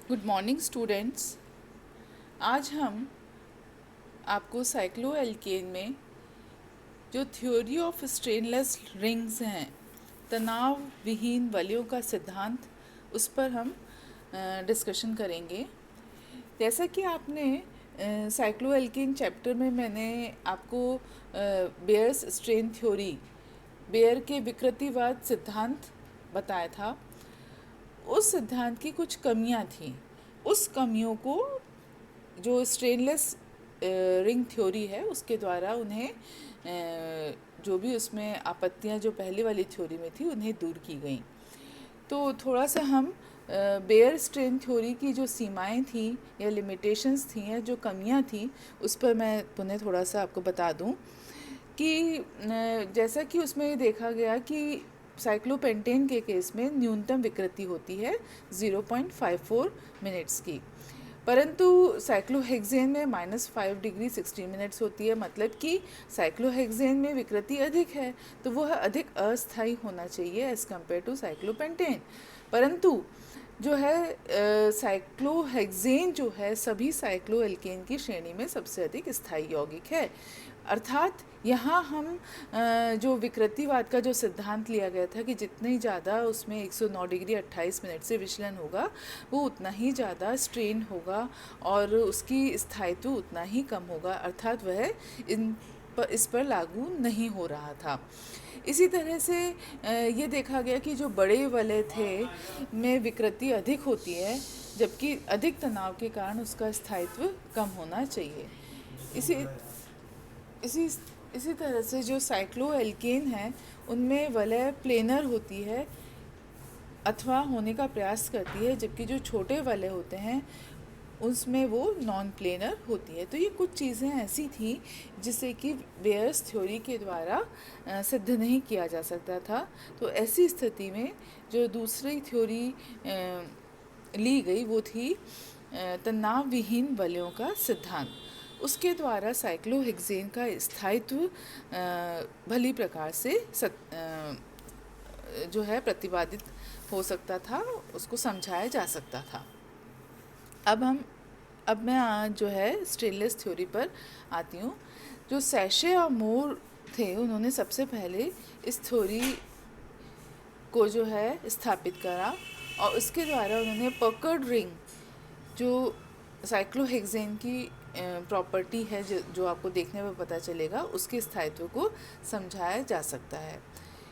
Good morning students. आज हम आपको साइक्लोएल्केन में जो थ्योरी ऑफ स्ट्रेनलेस रिंग्स हैं, तनाव विहीन वलयों का सिद्धांत, उस पर हम डिस्कशन करेंगे। जैसा कि आपने साइक्लोएल्केन चैप्टर में मैंने आपको बेयर्स स्ट्रेन थ्योरी, बेयर के विकृतिवाद सिद्धांत बताया था। उस सिद्धांत की कुछ कमियां थीं। उस कमियों को जो स्ट्रेनलेस रिंग थ्योरी है उसके द्वारा उन्हें जो भी उसमें आपत्तियां जो पहले वाली थ्योरी में थी उन्हें दूर की गई। तो थोड़ा सा हम बेयर स्ट्रेन थ्योरी की जो सीमाएं थी या लिमिटेशंस थी या जो कमियां थी उस पर मैं पुनः थोड़ा सा आपको बता दूं कि जैसा कि उसमें देखा गया कि साइक्लोपेंटेन के केस में न्यूनतम विकृति होती है 0.54 मिनट्स की, परंतु साइक्लोहेक्सेन में -5 डिग्री 60 मिनट्स होती है। मतलब कि साइक्लोहेक्सेन में विकृति अधिक है तो वह अधिक अस्थायी होना चाहिए एज़ कम्पेयर टू साइक्लोपेंटेन। परंतु जो है साइक्लोहेक्सेन जो है सभी साइक्लोएल्केन की श्रेणी में सबसे अधिक स्थायी यौगिक है। अर्थात यहाँ हम जो विकृतिवाद का जो सिद्धांत लिया गया था कि जितनी ज़्यादा उसमें 109 डिग्री 28 मिनट से विचलन होगा वो उतना ही ज़्यादा स्ट्रेन होगा और उसकी स्थायित्व उतना ही कम होगा, अर्थात वह इस पर लागू नहीं हो रहा था। इसी तरह से ये देखा गया कि जो बड़े वलय थे में विकृति अधिक होती है, जबकि अधिक तनाव के कारण उसका स्थायित्व कम होना चाहिए। इसी इसी इसी तरह से जो साइक्लोएल्केन है उनमें वलय प्लेनर होती है अथवा होने का प्रयास करती है, जबकि जो छोटे वलय होते हैं उसमें वो नॉन प्लेनर होती है। तो ये कुछ चीज़ें ऐसी थी जिसे कि बेयर्स थ्योरी के द्वारा सिद्ध नहीं किया जा सकता था। तो ऐसी स्थिति में जो दूसरी थ्योरी ली गई वो थी तनाव विहीन वलयों का सिद्धांत। उसके द्वारा साइक्लोहेक्सेन का स्थायित्व भली प्रकार से जो है प्रतिपादित हो सकता था, उसको समझाया जा सकता था। अब मैं आज जो है स्ट्रेनलेस थ्योरी पर आती हूँ। जो सैशे और मोर थे उन्होंने सबसे पहले इस थ्योरी को जो है स्थापित करा और उसके द्वारा उन्होंने पकर्ड रिंग जो साइक्लोहेक्सेन की प्रॉपर्टी है जो आपको देखने में पता चलेगा, उसके स्थायित्व को समझाया जा सकता है।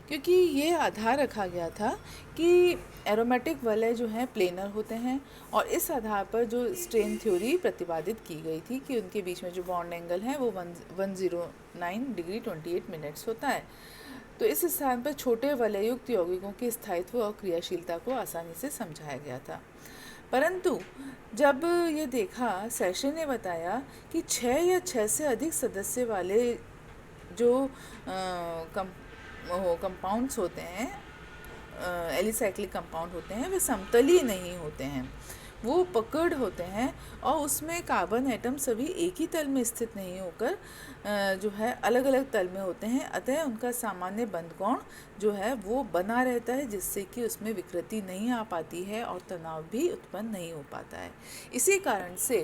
क्योंकि ये आधार रखा गया था कि एरोमेटिक वलय जो हैं प्लेनर होते हैं और इस आधार पर जो स्ट्रेन थ्योरी प्रतिपादित की गई थी कि उनके बीच में जो बॉन्ड एंगल है वो 109 डिग्री 28 मिनट्स होता है। तो इस स्थान पर छोटे वलयुक्त यौगिकों के स्थायित्व और क्रियाशीलता को आसानी से समझाया गया था। परंतु जब ये देखा, सेशन ने बताया कि 6 या 6 से अधिक सदस्य वाले जो कंपाउंड्स होते हैं, एलिसाइक्लिक कंपाउंड होते हैं, वे समतलीय नहीं होते हैं, वो पकड़ होते हैं और उसमें कार्बन एटम सभी एक ही तल में स्थित नहीं होकर जो है अलग अलग तल में होते हैं। अतः उनका सामान्य बंध कोण जो है वो बना रहता है, जिससे कि उसमें विकृति नहीं आ पाती है और तनाव भी उत्पन्न नहीं हो पाता है। इसी कारण से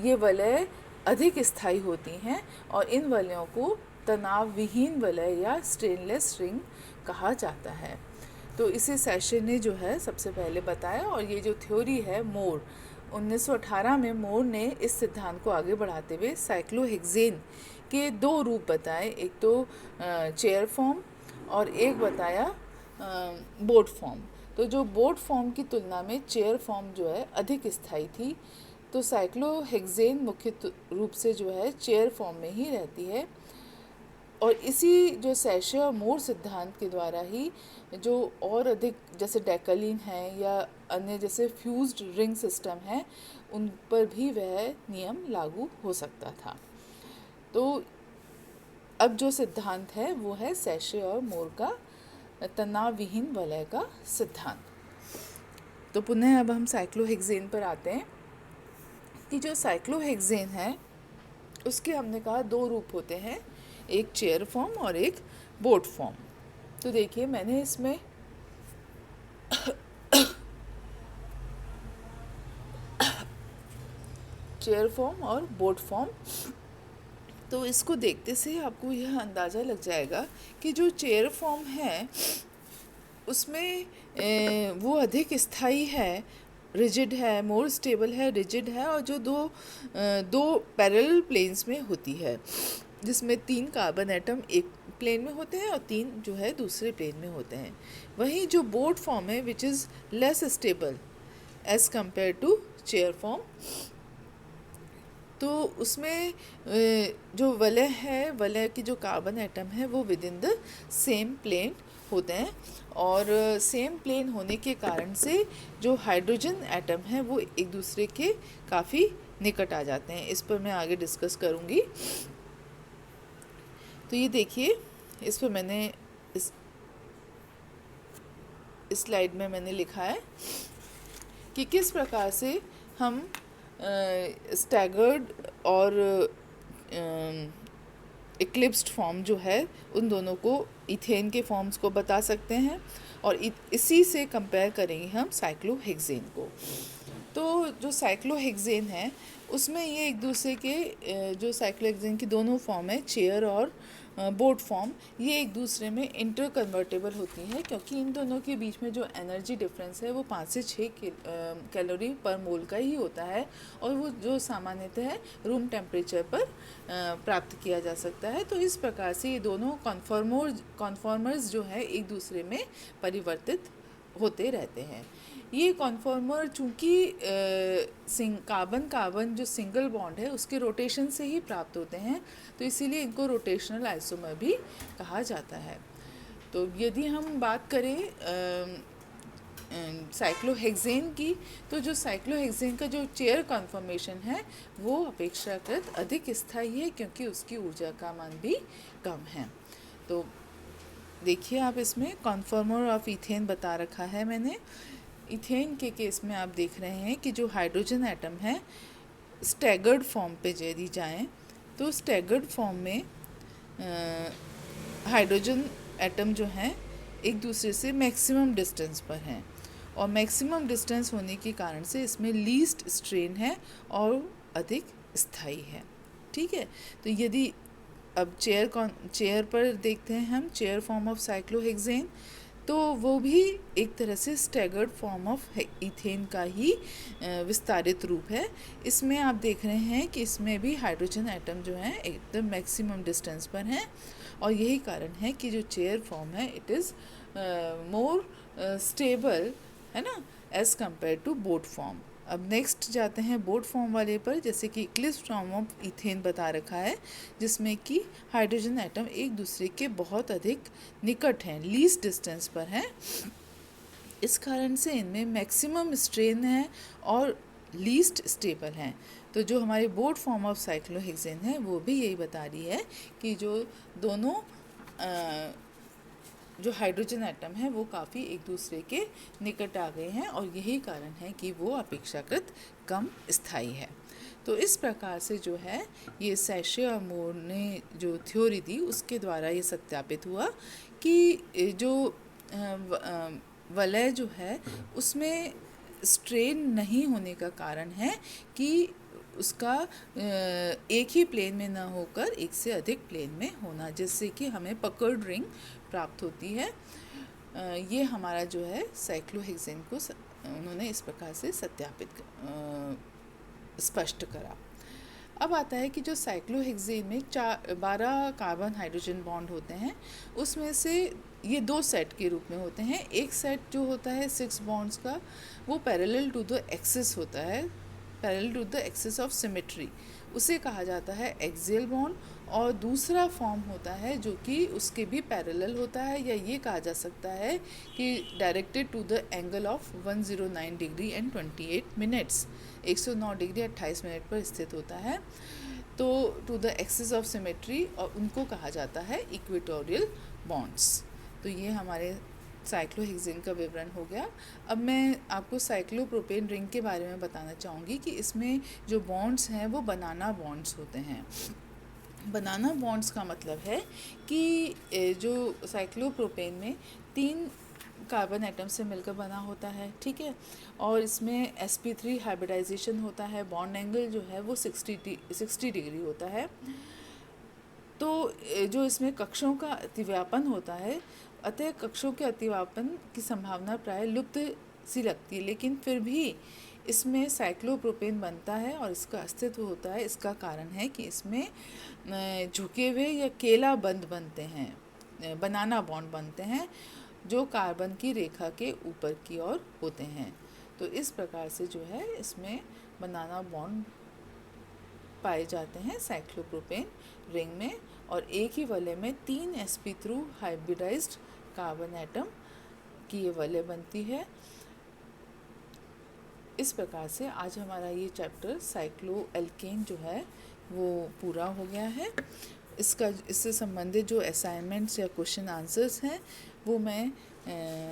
ये वलय अधिक स्थायी होती हैं और इन वलयों को तनाव विहीन वलय या स्ट्रेनलेस रिंग कहा जाता है। तो इसे सेशन ने जो है सबसे पहले बताया और ये जो थ्योरी है मोर 1918 में मोर ने इस सिद्धांत को आगे बढ़ाते हुए साइक्लोहेक्सेन के 2 रूप बताए, एक तो चेयर फॉर्म और एक बताया बोट फॉर्म। तो जो बोट फॉर्म की तुलना में चेयर फॉर्म जो है अधिक स्थायी थी, तो साइक्लोहेक्सेन मुख्य रूप से जो है चेयर फॉर्म में ही रहती है और इसी जो सैशे और मोर सिद्धांत के द्वारा ही जो और अधिक जैसे डेकलिन है या अन्य जैसे फ्यूज्ड रिंग सिस्टम है उन पर भी वह नियम लागू हो सकता था। तो अब जो सिद्धांत है वो है सैशे और मोर का तनाव विहीन वलय का सिद्धांत। तो पुनः अब हम साइक्लोहेक्सेन पर आते हैं कि जो साइक्लोहेक्सेन है उसके हमने कहा 2 रूप होते हैं, एक चेयर फॉर्म और एक बोट फॉर्म। तो देखिए मैंने इसमें चेयर फॉर्म और बोट फॉर्म। तो इसको देखते से आपको यह अंदाज़ा लग जाएगा कि जो चेयर फॉर्म है उसमें वो अधिक स्थायी है, रिजिड है, मोर स्टेबल है, रिजिड है, और जो दो पैरेलल प्लेन्स में होती है, जिसमें 3 कार्बन एटम एक प्लेन में होते हैं और 3 जो है दूसरे प्लेन में होते हैं। वहीं जो बोट फॉर्म है which is less stable as compare to chair form, तो उसमें जो वलय है, वलय की जो कार्बन एटम है वो within the same plane होते हैं, और सेम प्लेन होने के कारण से जो हाइड्रोजन एटम है वो एक दूसरे के काफ़ी निकट आ जाते हैं। इस पर मैं आगे डिस्कस करूँगी। तो ये देखिए, इस पर मैंने इस स्लाइड में मैंने लिखा है कि किस प्रकार से हम स्टैगर्ड और इक्लिप्स्ड फॉर्म जो है उन दोनों को इथेन के फॉर्म्स को बता सकते हैं, और इसी से कंपेयर करेंगे हम साइक्लोहेक्सेन को। तो जो साइक्लोहेक्सेन है उसमें ये एक दूसरे के जो साइक्लोहेक्सेन की दोनों फॉर्म है, चेयर और बोट फॉर्म, ये एक दूसरे में इंटर कन्वर्टेबल होती है, क्योंकि इन दोनों के बीच में जो एनर्जी डिफरेंस है वो 5 से 6 कैलोरी पर मोल का ही होता है, और वो जो सामान्यतः रूम टेम्परेचर पर प्राप्त किया जा सकता है। तो इस प्रकार से ये दोनों कॉन्फॉर्मर्स जो है एक दूसरे में परिवर्तित होते रहते हैं। ये कॉन्फॉर्मर चूँकि कार्बन जो सिंगल बॉन्ड है उसके रोटेशन से ही प्राप्त होते हैं, तो इसीलिए इनको रोटेशनल आइसोमर भी कहा जाता है। तो यदि हम बात करें साइक्लोहेक्सेन की, तो जो साइक्लोहेक्सेन का जो चेयर कॉन्फॉर्मेशन है वो अपेक्षाकृत अधिक स्थायी है, क्योंकि उसकी ऊर्जा का मान भी कम है। तो देखिए, आप इसमें कॉन्फॉर्मर ऑफ इथेन बता रखा है मैंने। इथेन के केस में आप देख रहे हैं कि जो हाइड्रोजन एटम है स्टैगर्ड फॉर्म पे यदि जाएं, तो स्टैगर्ड फॉर्म में हाइड्रोजन एटम जो हैं एक दूसरे से मैक्सिमम डिस्टेंस पर हैं, और मैक्सिमम डिस्टेंस होने के कारण से इसमें लीस्ट स्ट्रेन है और अधिक स्थायी है। ठीक है, तो यदि अब चेयर पर देखते हैं हम, चेयर फॉर्म ऑफ साइक्लोहेक्सेन, तो वो भी एक तरह से स्टैगर्ड फॉर्म ऑफ इथेन का ही विस्तारित रूप है। इसमें आप देख रहे हैं कि इसमें भी हाइड्रोजन एटम जो हैं एकदम मैक्सिमम डिस्टेंस पर हैं, और यही कारण है कि जो चेयर फॉर्म है इट इज़ मोर स्टेबल, है ना, as compare to boat form. अब नेक्स्ट जाते हैं बोट फॉर्म वाले पर, जैसे कि इक्लिप्स्ड फॉर्म ऑफ इथेन बता रखा है, जिसमें कि हाइड्रोजन एटम एक दूसरे के बहुत अधिक निकट हैं, लीस्ट डिस्टेंस पर हैं। इस कारण से इनमें मैक्सिमम स्ट्रेन है और लीस्ट स्टेबल हैं। तो जो हमारे बोट फॉर्म ऑफ साइक्लोहेक्सेन है वो भी यही बता रही है कि जो दोनों जो हाइड्रोजन एटम है वो काफ़ी एक दूसरे के निकट आ गए हैं, और यही कारण है कि वो अपेक्षाकृत कम स्थायी है। तो इस प्रकार से जो है ये सैशे और मोर ने जो थ्योरी दी उसके द्वारा ये सत्यापित हुआ कि जो वलय जो है उसमें स्ट्रेन नहीं होने का कारण है कि उसका एक ही प्लेन में ना होकर एक से अधिक प्लेन में होना, जिससे कि हमें पकर्ड रिंग प्राप्त होती है। ये हमारा जो है साइक्लोहेक्सेन को उन्होंने इस प्रकार से सत्यापित स्पष्ट करा। अब आता है कि जो साइक्लोहेक्सेन में 12 कार्बन हाइड्रोजन बॉन्ड होते हैं, उसमें से ये 2 सेट के रूप में होते हैं। एक सेट जो होता है 6 बॉन्ड्स का, वो पैरेलल टू द एक्सिस होता है, parallel to the axis of symmetry, उसे कहा जाता है एक्सियल बॉन्ड। और दूसरा फॉर्म होता है जो कि उसके भी पैरेलल होता है, या ये कहा जा सकता है कि directed to the angle of 109 degree and 28 minutes, 109 degree 28 minute पर स्थित होता है। तो to the axis of symmetry, और उनको कहा जाता है इक्वेटोरियल बॉन्ड्स। तो ये हमारे साइक्लोहेक्सेन का विवरण हो गया। अब मैं आपको साइक्लोप्रोपेन रिंग के बारे में बताना चाहूँगी कि इसमें जो बॉन्ड्स हैं वो बनाना बॉन्ड्स होते हैं। बनाना बॉन्ड्स का मतलब है कि जो साइक्लोप्रोपेन में 3 कार्बन एटम से मिलकर बना होता है, ठीक है। और इसमें sp3 हाइब्रिडाइजेशन होता है, बॉन्ड एंगल जो है वो 60 डिग्री होता है। तो जो इसमें कक्षों का अतिव्यापन होता है, अतः कक्षों के अतिव्यापन की संभावना प्राय लुप्त सी लगती है, लेकिन फिर भी इसमें साइक्लोप्रोपेन बनता है और इसका अस्तित्व होता है। इसका कारण है कि इसमें झुके हुए या केला बंद बनते हैं, बनाना बॉन्ड बनते हैं, जो कार्बन की रेखा के ऊपर की ओर होते हैं। तो इस प्रकार से जो है इसमें बनाना बॉन्ड पाए जाते हैं साइक्लोप्रोपेन रिंग में, और एक ही वलय में 3 sp3 हाइब्रिडाइज्ड कार्बन एटम की ये वलय बनती है। इस प्रकार से आज हमारा ये चैप्टर साइक्लोएल्केन जो है वो पूरा हो गया है। इससे संबंधित जो असाइनमेंट्स या क्वेश्चन आंसर्स हैं वो मैं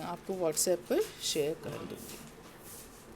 आपको व्हाट्सएप पर शेयर कर दूँगी।